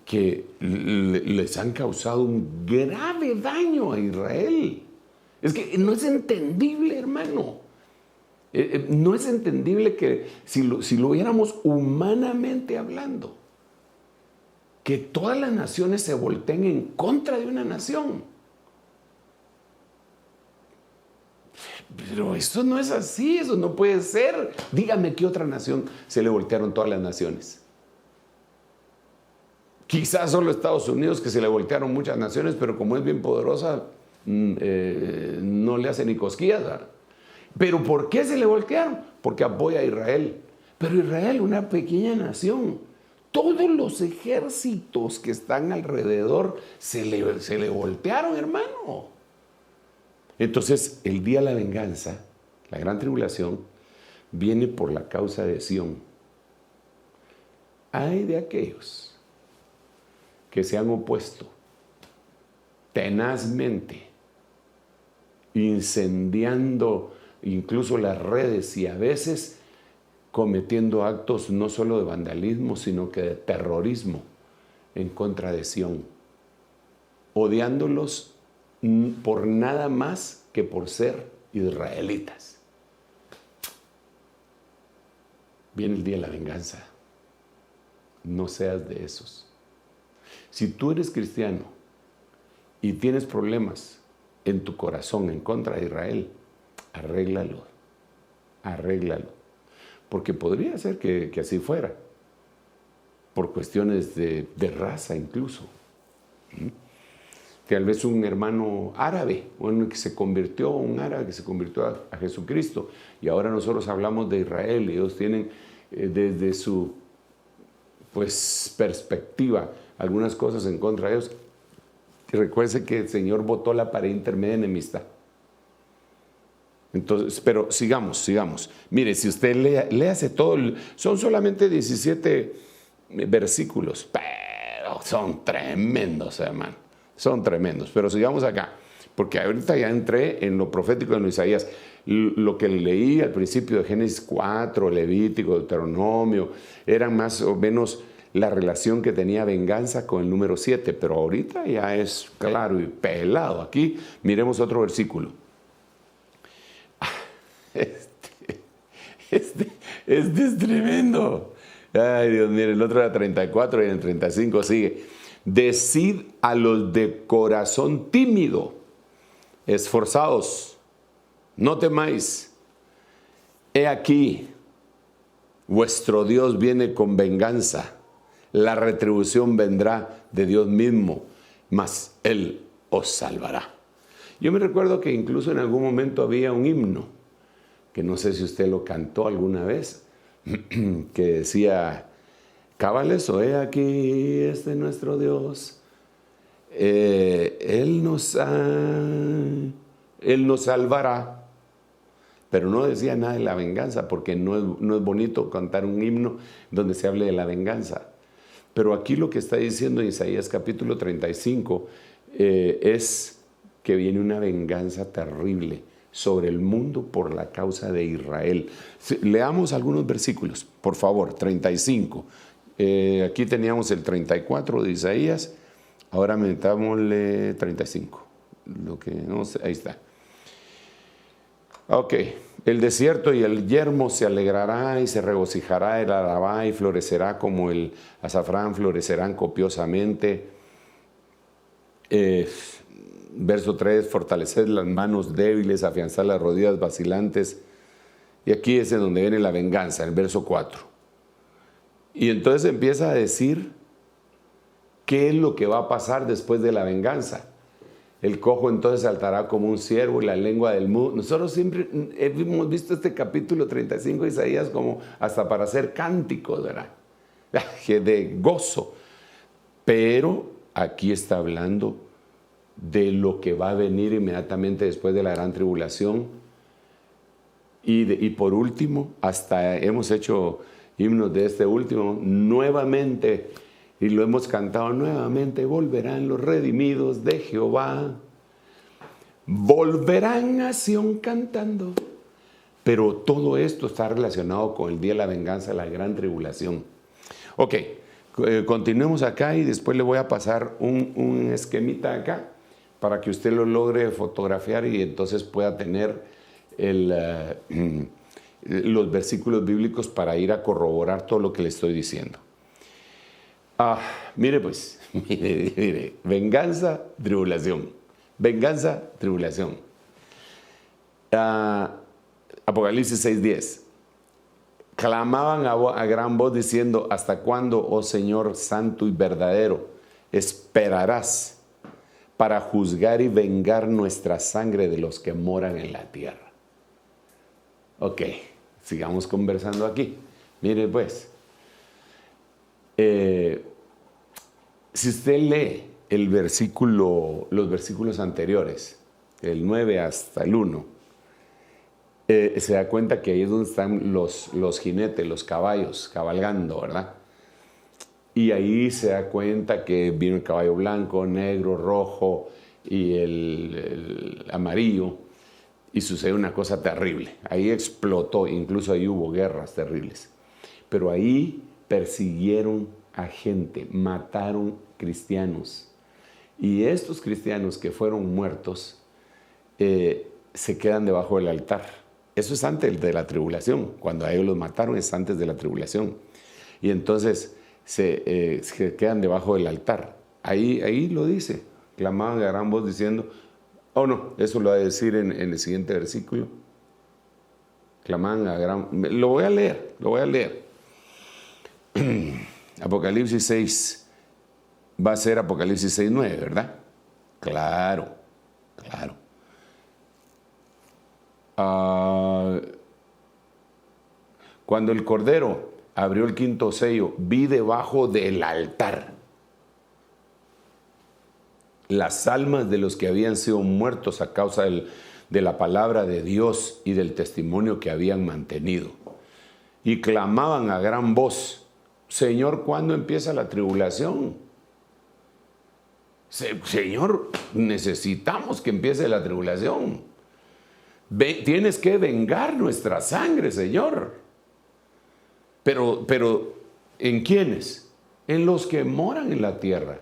que les han causado un grave daño a Israel. Es que no es entendible, hermano. No es entendible que si lo viéramos humanamente hablando, que todas las naciones se volteen en contra de una nación. Pero eso no es así, eso no puede ser. Dígame qué otra nación se le voltearon todas las naciones. Quizás solo Estados Unidos, que se le voltearon muchas naciones, pero como es bien poderosa, no le hace ni cosquillas, ¿verdad? ¿Pero por qué se le voltearon? Porque apoya a Israel. Pero Israel, una pequeña nación, todos los ejércitos que están alrededor se le voltearon, hermano. Entonces, el día de la venganza, la gran tribulación, viene por la causa de Sión. Hay de aquellos que se han opuesto tenazmente, incendiando incluso las redes y a veces cometiendo actos no solo de vandalismo, sino que de terrorismo en contra de Sión, odiándolos por nada más que por ser israelitas. Viene el día de la venganza. No seas de esos. Si tú eres cristiano y tienes problemas en tu corazón en contra de Israel, arréglalo. Porque podría ser que así fuera, por cuestiones de raza incluso. Tal vez un hermano árabe, un árabe que se convirtió a Jesucristo, y ahora nosotros hablamos de Israel y ellos tienen desde su perspectiva algunas cosas en contra de ellos. Y recuerde que el Señor botó la pared intermedia de enemistad. Entonces, pero sigamos. Mire, si usted léase todo, son solamente 17 versículos, pero son tremendos, hermano. Son tremendos, pero sigamos acá, porque ahorita ya entré en lo profético de Isaías. Lo que leí al principio de Génesis 4, Levítico, Deuteronomio, eran más o menos la relación que tenía venganza con el número 7, pero ahorita ya es claro y pelado. Aquí miremos otro versículo. Este es tremendo. Ay, Dios, mire, el otro era 34 y en el 35 sigue. Decid a los de corazón tímido, esforzaos, no temáis. He aquí, vuestro Dios viene con venganza. La retribución vendrá de Dios mismo, mas Él os salvará. Yo me recuerdo que incluso en algún momento había un himno, que no sé si usted lo cantó alguna vez, que decía: cabales, o he aquí, este es nuestro Dios, Él nos salvará. Pero no decía nada de la venganza, porque no es bonito cantar un himno donde se hable de la venganza. Pero aquí lo que está diciendo Isaías capítulo 35 es que viene una venganza terrible sobre el mundo por la causa de Israel. Leamos algunos versículos, por favor. 35. Aquí teníamos el 34 de Isaías, ahora metámosle 35. Ahí está. Ok. El desierto y el yermo se alegrará y se regocijará el Arabá y florecerá como el azafrán, florecerán copiosamente. Verso 3, fortaleced las manos débiles, afianzad las rodillas vacilantes. Y aquí es en donde viene la venganza, el verso 4. Y entonces empieza a decir qué es lo que va a pasar después de la venganza. el cojo entonces saltará como un ciervo y la lengua del mudo. Nosotros siempre hemos visto este capítulo 35 de Isaías como hasta para hacer cánticos, ¿verdad? De gozo. Pero aquí está hablando de lo que va a venir inmediatamente después de la gran tribulación. Y por último, hasta hemos hecho himnos de este último, nuevamente, y lo hemos cantado nuevamente, volverán los redimidos de Jehová, volverán a Sión cantando. Pero todo esto está relacionado con el día de la venganza, la gran tribulación. Ok, continuemos acá y después le voy a pasar un esquemita acá para que usted lo logre fotografiar y entonces pueda tener los versículos bíblicos para ir a corroborar todo lo que le estoy diciendo. Mire pues, mire, venganza, tribulación. Venganza, tribulación. Apocalipsis 6:10. Clamaban a gran voz diciendo: ¿hasta cuándo, oh Señor santo y verdadero, esperarás para juzgar y vengar nuestra sangre de los que moran en la tierra? Ok, sigamos conversando aquí. Mire pues, si usted lee los versículos anteriores, el 9 hasta el 1, se da cuenta que ahí es donde están los jinetes, los caballos, cabalgando, ¿verdad? Y ahí se da cuenta que vino el caballo blanco, negro, rojo y el amarillo, y sucede una cosa terrible. Ahí explotó, incluso ahí hubo guerras terribles. Pero ahí persiguieron a gente, mataron cristianos. Y estos cristianos que fueron muertos se quedan debajo del altar. Eso es antes de la tribulación. Cuando a ellos los mataron es antes de la tribulación. Y entonces se quedan debajo del altar. Ahí lo dice. Clamaban a gran voz diciendo... Oh, no, eso lo va a decir en el siguiente versículo. Clamaban a gran... Lo voy a leer. Apocalipsis 6. Va a ser Apocalipsis 6:9, ¿verdad? Claro. Cuando el Cordero abrió el quinto sello, vi debajo del altar las almas de los que habían sido muertos a causa de la palabra de Dios y del testimonio que habían mantenido. Y clamaban a gran voz: Señor, ¿cuándo empieza la tribulación? Señor, necesitamos que empiece la tribulación. Tienes que vengar nuestra sangre, Señor. Pero ¿en quiénes? En los que moran en la tierra.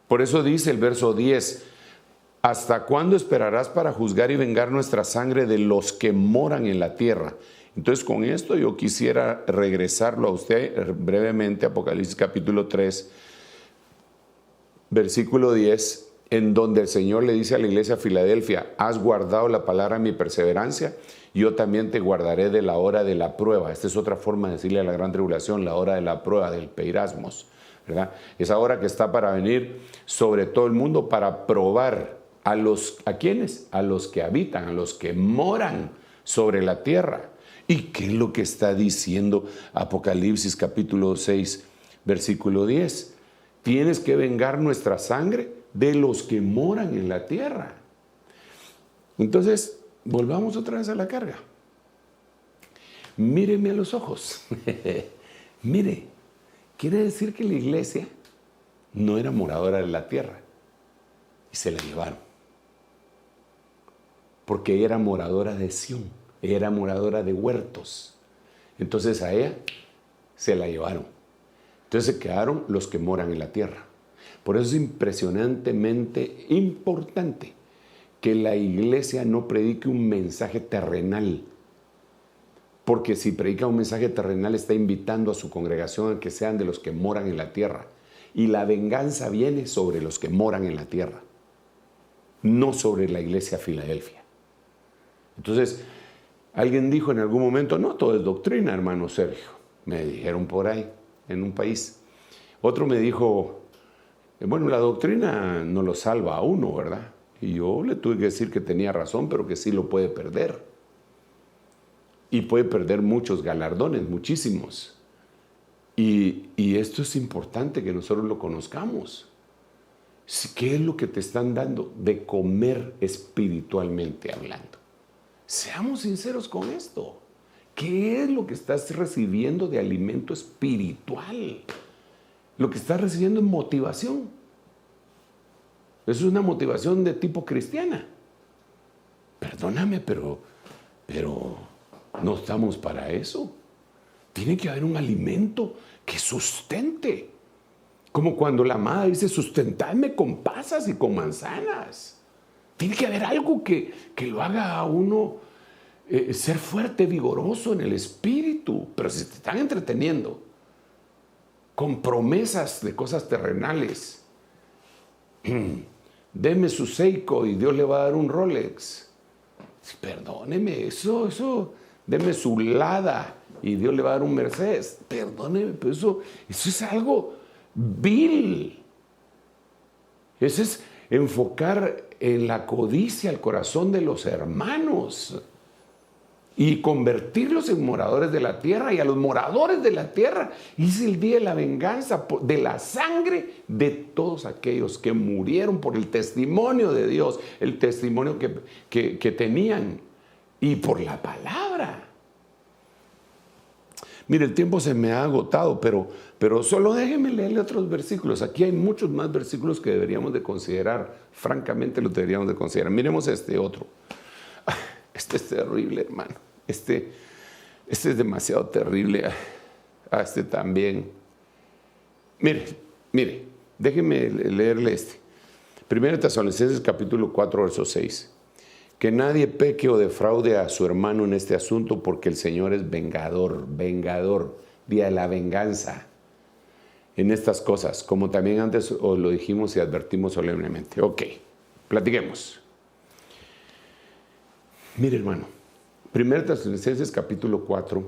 Por eso dice el verso 10, ¿hasta cuándo esperarás para juzgar y vengar nuestra sangre de los que moran en la tierra? Entonces, con esto yo quisiera regresarlo a usted brevemente, Apocalipsis capítulo 3, versículo 10, en donde el Señor le dice a la iglesia de Filadelfia: has guardado la palabra de mi perseverancia, yo también te guardaré de la hora de la prueba. Esta es otra forma de decirle a la gran tribulación, la hora de la prueba, del peirasmos, ¿verdad? Esa hora que está para venir sobre todo el mundo para probar ¿a quiénes? A los que habitan, a los que moran sobre la tierra. ¿Y qué es lo que está diciendo Apocalipsis capítulo 6, versículo 10? Tienes que vengar nuestra sangre de los que moran en la tierra. Entonces, volvamos otra vez a la carga. Míreme a los ojos. Mire, quiere decir que la iglesia no era moradora de la tierra y se la llevaron. Porque ella era moradora de Sión, ella era moradora de huertos. Entonces a ella se la llevaron. Entonces se quedaron los que moran en la tierra. Por eso es impresionantemente importante que la iglesia no predique un mensaje terrenal. Porque si predica un mensaje terrenal está invitando a su congregación a que sean de los que moran en la tierra. Y la venganza viene sobre los que moran en la tierra, no sobre la iglesia de Filadelfia. Entonces, alguien dijo en algún momento: no, todo es doctrina, hermano Sergio. Me dijeron por ahí, en un país. Otro me dijo: Bueno, la doctrina no lo salva a uno, ¿verdad? Y yo le tuve que decir que tenía razón, pero que sí lo puede perder. Y puede perder muchos galardones, muchísimos. Y esto es importante que nosotros lo conozcamos. ¿Qué es lo que te están dando de comer espiritualmente hablando? Seamos sinceros con esto. ¿Qué es lo que estás recibiendo de alimento espiritual? Lo que estás recibiendo es motivación. Eso es una motivación de tipo cristiana. Perdóname, pero no estamos para eso. Tiene que haber un alimento que sustente. Como cuando la madre dice, sustentadme con pasas y con manzanas. Tiene que haber algo que lo haga a uno ser fuerte, vigoroso en el espíritu. Pero si te están entreteniendo con promesas de cosas terrenales, deme su Seiko y Dios le va a dar un Rolex. Perdóneme, eso, deme su Lada y Dios le va a dar un Mercedes. Perdóneme, pero eso es algo vil. Eso es enfocar en la codicia el corazón de los hermanos y convertirlos en moradores de la tierra, y a los moradores de la tierra es el día de la venganza de la sangre de todos aquellos que murieron por el testimonio de Dios, el testimonio que tenían, y por la palabra. Mire, el tiempo se me ha agotado, pero solo déjenme leerle otros versículos. Aquí hay muchos más versículos que deberíamos de considerar. Francamente los deberíamos de considerar. Miremos este otro. Este es terrible, hermano. Este es demasiado terrible. Este también. Mire, déjenme leerle este. 1 Tesalonicenses capítulo 4, verso 6. Que nadie peque o defraude a su hermano en este asunto, porque el Señor es vengador, día de la venganza en estas cosas, como también antes os lo dijimos y advertimos solemnemente. Ok, platiquemos. Mire, hermano, 1 Tesalonicenses capítulo 4,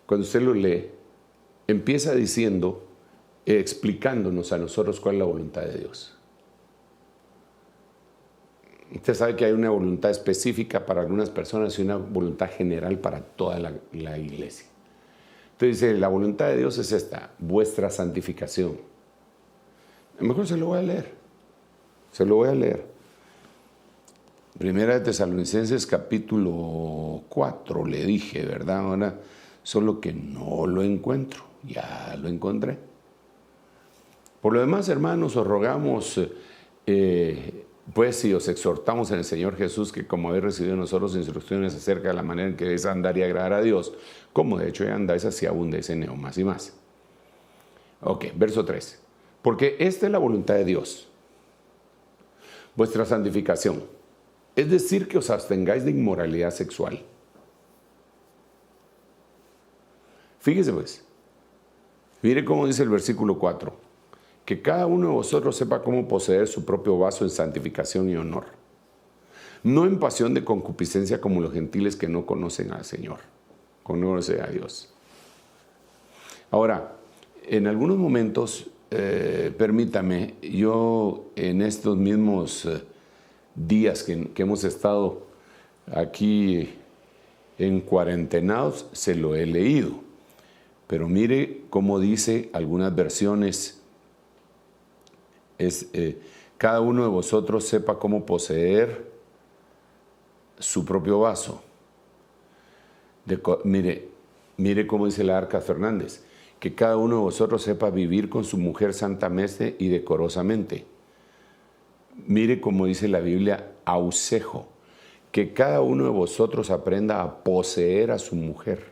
cuando usted lo lee, empieza diciendo, explicándonos a nosotros cuál es la voluntad de Dios. Usted sabe que hay una voluntad específica para algunas personas y una voluntad general para toda la iglesia. Entonces dice, la voluntad de Dios es esta, vuestra santificación. A lo mejor se lo voy a leer. Primera de Tesalonicenses capítulo 4, le dije, ¿verdad? Ahora, solo que no lo encuentro, ya lo encontré. Por lo demás, hermanos, os rogamos, pues, y os exhortamos en el Señor Jesús, que como habéis recibido nosotros instrucciones acerca de la manera en que debéis andar y agradar a Dios, como de hecho ya andáis, así abundéis en él más y más. Ok, verso 3. Porque esta es la voluntad de Dios, vuestra santificación, es decir, que os abstengáis de inmoralidad sexual. Fíjese pues, mire cómo dice el versículo 4. Que cada uno de vosotros sepa cómo poseer su propio vaso en santificación y honor, no en pasión de concupiscencia como los gentiles que no conocen al Señor, conocen a Dios. Ahora, en algunos momentos, permítame, yo en estos mismos días que hemos estado aquí en cuarentenados, se lo he leído, pero mire cómo dice algunas versiones. Cada uno de vosotros sepa cómo poseer su propio vaso. Mire cómo dice la Arca Fernández, que cada uno de vosotros sepa vivir con su mujer santamente y decorosamente. Mire cómo dice la Biblia, ausejo, que cada uno de vosotros aprenda a poseer a su mujer.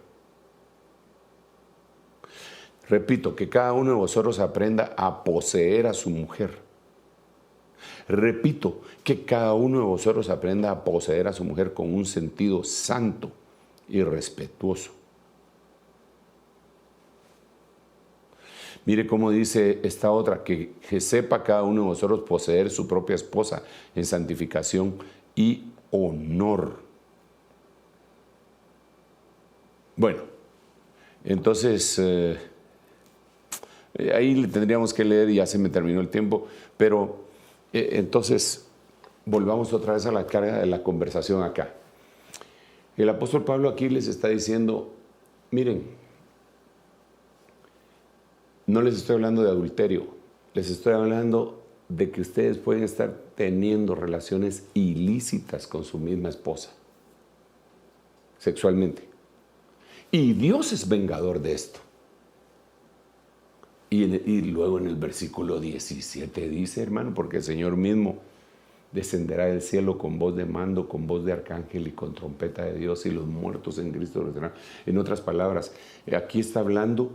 Repito, que cada uno de vosotros aprenda a poseer a su mujer. Repito, que cada uno de vosotros aprenda a poseer a su mujer con un sentido santo y respetuoso. Mire cómo dice esta otra, que sepa cada uno de vosotros poseer su propia esposa en santificación y honor. Bueno, entonces, Ahí le tendríamos que leer y ya se me terminó el tiempo, pero entonces volvamos otra vez a la carga de la conversación acá. El apóstol Pablo aquí les está diciendo, miren, no les estoy hablando de adulterio, les estoy hablando de que ustedes pueden estar teniendo relaciones ilícitas con su misma esposa, sexualmente. Y Dios es vengador de esto. Y luego en el versículo 17 dice, hermano, porque el Señor mismo descenderá del cielo con voz de mando, con voz de arcángel y con trompeta de Dios, y los muertos en Cristo resucitarán. En otras palabras, aquí está hablando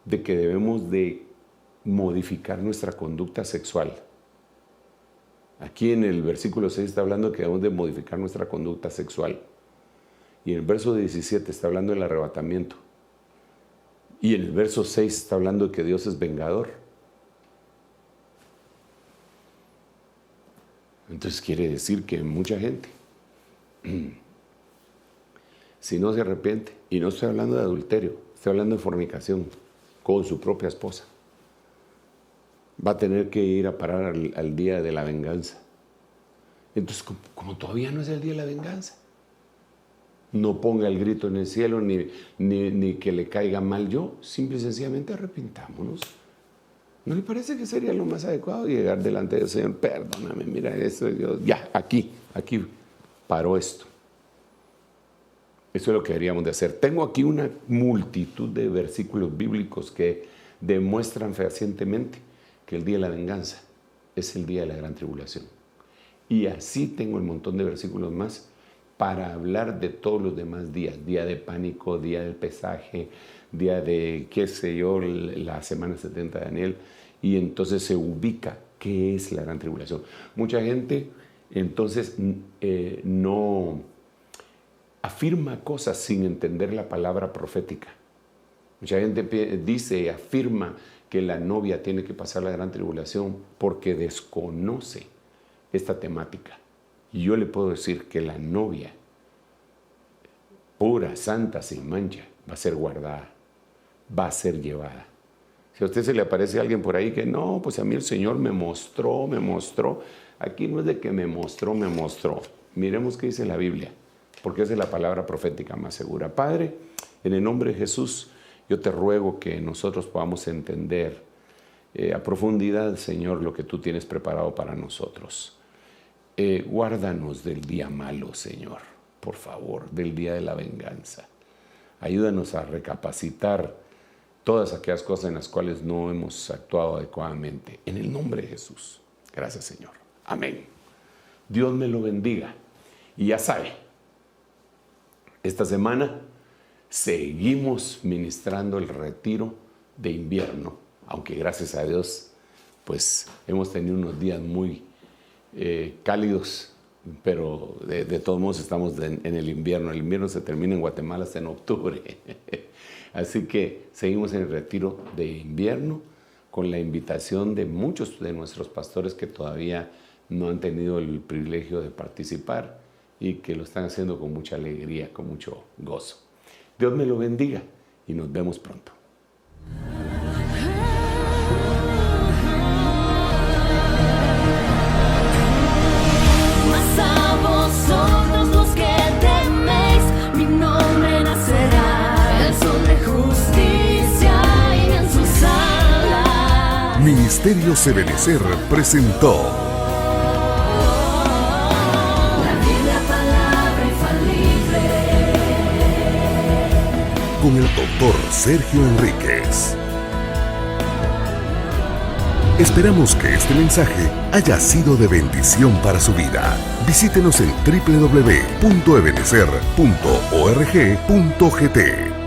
de que debemos de modificar nuestra conducta sexual. Aquí en el versículo 6 está hablando de que debemos de modificar nuestra conducta sexual. Y en el verso 17 está hablando del arrebatamiento. Y en el verso 6 está hablando de que Dios es vengador. Entonces quiere decir que mucha gente, si no se arrepiente, y no estoy hablando de adulterio, estoy hablando de fornicación con su propia esposa, va a tener que ir a parar al día de la venganza. Entonces, como todavía no es el día de la venganza, no ponga el grito en el cielo, ni que le caiga mal yo, simple y sencillamente arrepintámonos. ¿No le parece que sería lo más adecuado llegar delante del Señor? Perdóname, mira esto, Dios, ya, aquí paró esto. Eso es lo que deberíamos de hacer. Tengo aquí una multitud de versículos bíblicos que demuestran fehacientemente que el día de la venganza es el día de la gran tribulación. Y así tengo un montón de versículos más para hablar de todos los demás días. Día de pánico, día del pesaje, día de, qué sé yo, la semana 70 de Daniel. Y entonces se ubica qué es la gran tribulación. Mucha gente entonces no afirma cosas sin entender la palabra profética. Mucha gente dice, afirma que la novia tiene que pasar la gran tribulación porque desconoce esta temática. Y yo le puedo decir que la novia, pura, santa, sin mancha, va a ser guardada, va a ser llevada. Si a usted se le aparece alguien por ahí que no, pues a mí el Señor me mostró, aquí no es de que me mostró. Miremos qué dice la Biblia, porque esa es la palabra profética más segura. Padre, en el nombre de Jesús, yo te ruego que nosotros podamos entender a profundidad, Señor, lo que tú tienes preparado para nosotros. Guárdanos del día malo, Señor, por favor, del día de la venganza. Ayúdanos a recapacitar todas aquellas cosas en las cuales no hemos actuado adecuadamente. En el nombre de Jesús. Gracias, Señor. Amén. Dios me lo bendiga. Y ya sabe, esta semana seguimos ministrando el retiro de invierno, aunque gracias a Dios, pues hemos tenido unos días muy cálidos, pero de todos modos estamos en el invierno. El invierno se termina en Guatemala hasta en octubre. Así que seguimos en el retiro de invierno con la invitación de muchos de nuestros pastores que todavía no han tenido el privilegio de participar y que lo están haciendo con mucha alegría, con mucho gozo. Dios me lo bendiga y nos vemos pronto. Vosotros los que teméis, mi nombre nacerá, el sol de justicia y en sus alas. Ministerio Ebenecer presentó La Biblia, palabra infalible. con el doctor Sergio Enríquez. Esperamos que este mensaje haya sido de bendición para su vida. Visítenos en www.ebenecer.org.gt.